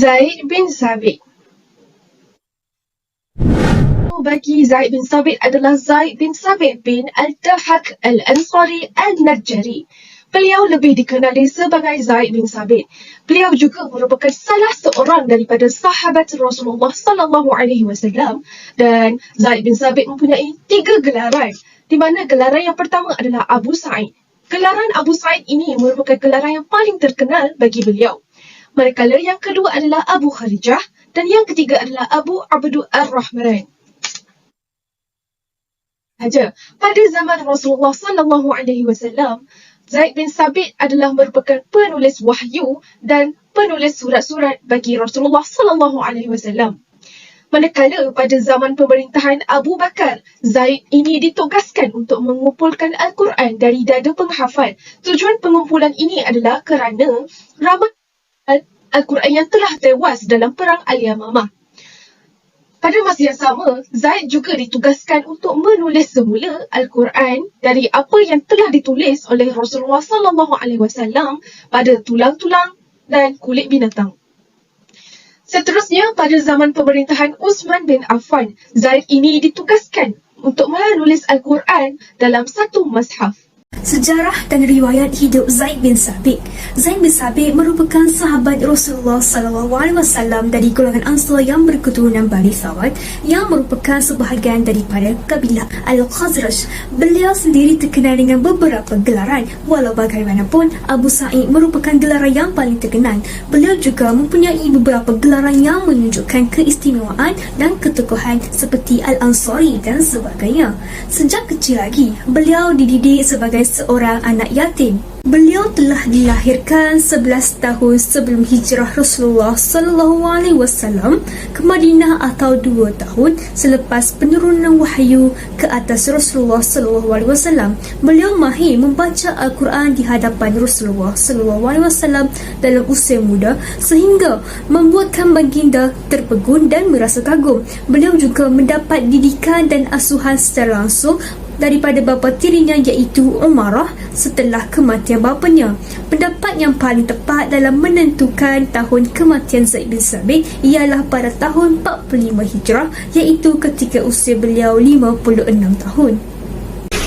Zaid bin Sabit. Bagi Zaid bin Sabit adalah Zaid bin Sabit bin Al-Dahak Al-Ansari Al-Najjari. Beliau lebih dikenali sebagai Zaid bin Sabit. Beliau juga merupakan salah seorang daripada sahabat Rasulullah sallallahu alaihi wasallam, dan Zaid bin Sabit mempunyai 3 gelaran, di mana gelaran yang pertama adalah Abu Sa'id. Gelaran Abu Sa'id ini merupakan gelaran yang paling terkenal bagi beliau. Manakala yang kedua adalah Abu Kharijah dan yang ketiga adalah Abu Abdu Ar-Rahman. Pada zaman Rasulullah sallallahu alaihi wasallam, Zaid bin Sabit adalah merupakan penulis wahyu dan penulis surat-surat bagi Rasulullah sallallahu alaihi wasallam. Manakala pada zaman pemerintahan Abu Bakar, Zaid ini ditugaskan untuk mengumpulkan Al-Quran dari dada penghafal. Tujuan pengumpulan ini adalah kerana ramai Al-Quran yang telah tewas dalam perang Al-Yamamah. Pada masa yang sama, Zaid juga ditugaskan untuk menulis semula Al-Quran dari apa yang telah ditulis oleh Rasulullah sallallahu alaihi wasallam pada tulang-tulang dan kulit binatang. Seterusnya, pada zaman pemerintahan Uthman bin Affan, Zaid ini ditugaskan untuk menulis Al-Quran dalam satu mushaf. Sejarah dan riwayat hidup Zaid bin Sabit. Zaid bin Sabit merupakan sahabat Rasulullah SAW dari golongan Ansar yang berketurunan Bani Sawad yang merupakan sebahagian daripada kabilah Al-Khazraj. Beliau sendiri terkenal dengan beberapa gelaran. Walau bagaimanapun, Abu Sa'id merupakan gelaran yang paling terkenal. Beliau juga mempunyai beberapa gelaran yang menunjukkan keistimewaan dan ketokohan seperti Al-Ansari dan sebagainya. Sejak kecil lagi, beliau dididik sebagai seorang anak yatim. Beliau telah dilahirkan 11 tahun sebelum hijrah Rasulullah SAW ke Madinah atau 2 tahun selepas penurunan wahyu ke atas Rasulullah SAW. Beliau mahir membaca Al-Quran di hadapan Rasulullah SAW dalam usia muda sehingga membuatkan baginda terpegun dan merasa kagum. Beliau juga mendapat didikan dan asuhan secara langsung daripada bapa tirinya iaitu Umarah setelah kematian bapanya. Pendapat yang paling tepat dalam menentukan tahun kematian Zaid bin Sabit ialah pada tahun 45 Hijrah, iaitu ketika usia beliau 56 tahun.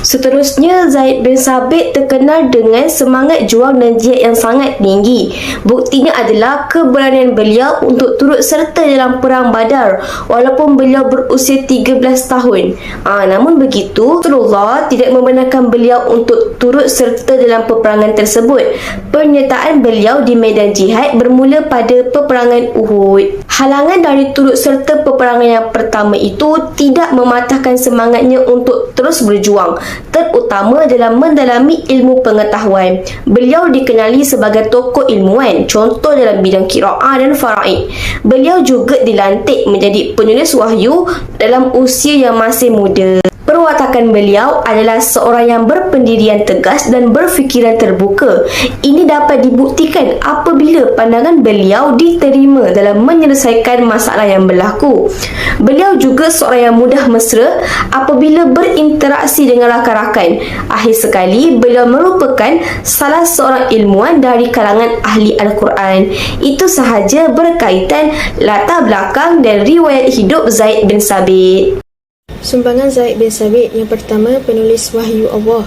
Seterusnya, Zaid bin Sabit terkenal dengan semangat juang dan jihad yang sangat tinggi. Buktinya adalah keberanian beliau untuk turut serta dalam perang Badar walaupun beliau berusia 13 tahun. Namun begitu, Rasulullah tidak membenarkan beliau untuk turut serta dalam peperangan tersebut. Penyertaan beliau di medan jihad bermula pada peperangan Uhud. Halangan dari turut serta peperangan yang pertama itu tidak mematahkan semangatnya untuk terus berjuang, terutama dalam mendalami ilmu pengetahuan. Beliau dikenali sebagai tokoh ilmuwan, contoh dalam bidang qiraah dan faraid. Beliau juga dilantik menjadi penulis wahyu dalam usia yang masih muda. Perwatakan beliau adalah seorang yang berpendirian tegas dan berfikiran terbuka. Ini dapat dibuktikan apabila pandangan beliau diterima dalam menyelesaikan masalah yang berlaku. Beliau juga seorang yang mudah mesra apabila berinteraksi dengan rakan-rakan. Akhir sekali, beliau merupakan salah seorang ilmuwan dari kalangan ahli Al-Quran. Itu sahaja berkaitan latar belakang dan riwayat hidup Zaid bin Sabit. Sumbangan Zaid bin Sabit. Yang pertama, penulis wahyu Allah.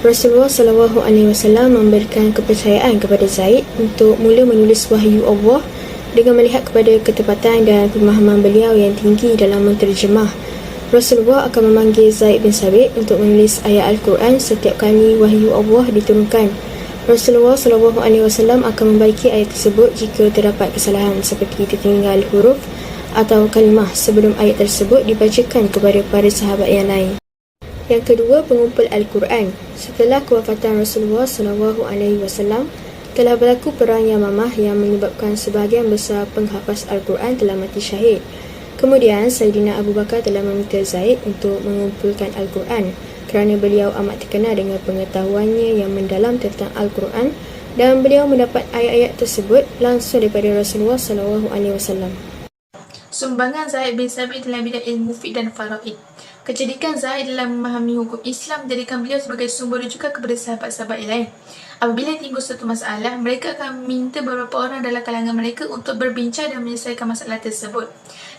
Rasulullah SAW memberikan kepercayaan kepada Zaid untuk mula menulis wahyu Allah dengan melihat kepada ketepatan dan pemahaman beliau yang tinggi dalam menterjemah. Rasulullah akan memanggil Zaid bin Sabit untuk menulis ayat Al-Quran setiap kali wahyu Allah diturunkan. Rasulullah SAW akan membaiki ayat tersebut jika terdapat kesalahan seperti tertinggal huruf atau kalimah sebelum ayat tersebut dibacakan kepada para sahabat yang lain. Yang kedua, pengumpul Al-Quran. Setelah kewafatan Rasulullah SAW, telah berlaku perang Yamamah yang menyebabkan sebahagian besar penghafaz Al-Quran telah mati syahid. Kemudian, Sayyidina Abu Bakar telah meminta Zaid untuk mengumpulkan Al-Quran kerana beliau amat terkenal dengan pengetahuannya yang mendalam tentang Al-Quran dan beliau mendapat ayat-ayat tersebut langsung daripada Rasulullah SAW. Sumbangan Zaid bin Sabit dalam bidang ilmu fiqh dan faraid. Kecerdikan Zaid dalam memahami hukum Islam menjadikan beliau sebagai sumber rujukan kepada sahabat-sahabat yang lain. Apabila timbul suatu masalah, mereka akan minta beberapa orang dalam kalangan mereka untuk berbincang dan menyelesaikan masalah tersebut.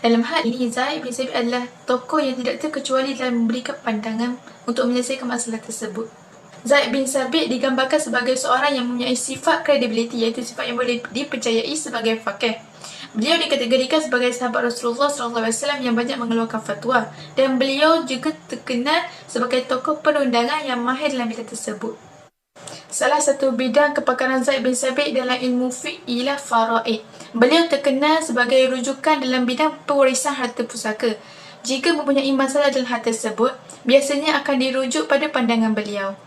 Dalam hal ini, Zaid bin Sabit adalah tokoh yang tidak terkecuali dalam memberikan pandangan untuk menyelesaikan masalah tersebut. Zaid bin Sabit digambarkan sebagai seorang yang mempunyai sifat credibility, iaitu sifat yang boleh dipercayai sebagai faqih. Beliau dikategorikan sebagai sahabat Rasulullah SAW yang banyak mengeluarkan fatwa, dan beliau juga terkenal sebagai tokoh perundangan yang mahir dalam bidang tersebut. Salah satu bidang kepakaran Zaid bin Sabit dalam ilmu fiqh ialah faraid. Beliau terkenal sebagai rujukan dalam bidang pewarisan harta pusaka. Jika mempunyai masalah dalam hal tersebut, biasanya akan dirujuk pada pandangan beliau.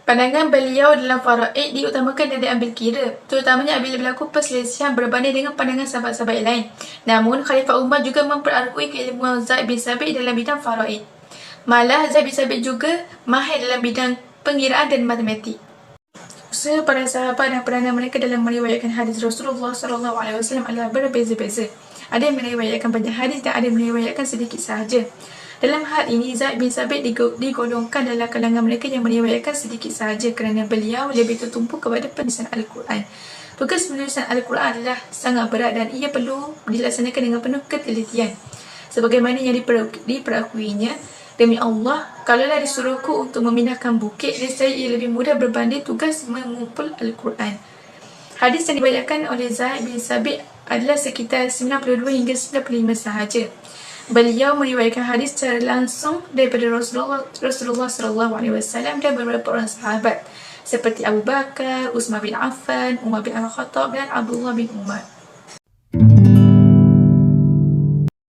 Pandangan beliau dalam faraid diutamakan dan diambil kira, terutamanya apabila berlaku perselisihan berbanding dengan pandangan sahabat-sahabat lain. Namun, Khalifah Umar juga memperakui keilmuan Zaid bin Sabit dalam bidang faraid. Malah, Zaid bin Sabit juga mahir dalam bidang pengiraan dan matematik. Usaha para sahabat dan peranan mereka dalam meriwayatkan hadis Rasulullah SAW adalah berbeza-beza. Ada yang meriwayatkan banyak hadis dan ada yang meriwayatkan sedikit sahaja. Dalam hal ini, Zaid bin Sabit digolongkan dalam kalangan mereka yang meriwayatkan sedikit sahaja kerana beliau lebih tertumpu kepada penulisan Al-Quran. Tugas penulisan Al-Quran adalah sangat berat dan ia perlu dilaksanakan dengan penuh ketelitian. Sebagaimana yang diperakuinya, demi Allah, kalaulah disuruhku untuk memindahkan bukit, nescaya ia lebih mudah berbanding tugas mengumpul Al-Quran. Hadis yang dibacakan oleh Zaid bin Sabit adalah sekitar 92 hingga 95 sahaja. Beliau meriwayatkan hadis secara langsung daripada Rasulullah SAW dan beberapa orang sahabat seperti Abu Bakar, Utsman bin Affan, Umar bin Al-Khattab dan Abdullah bin Umar.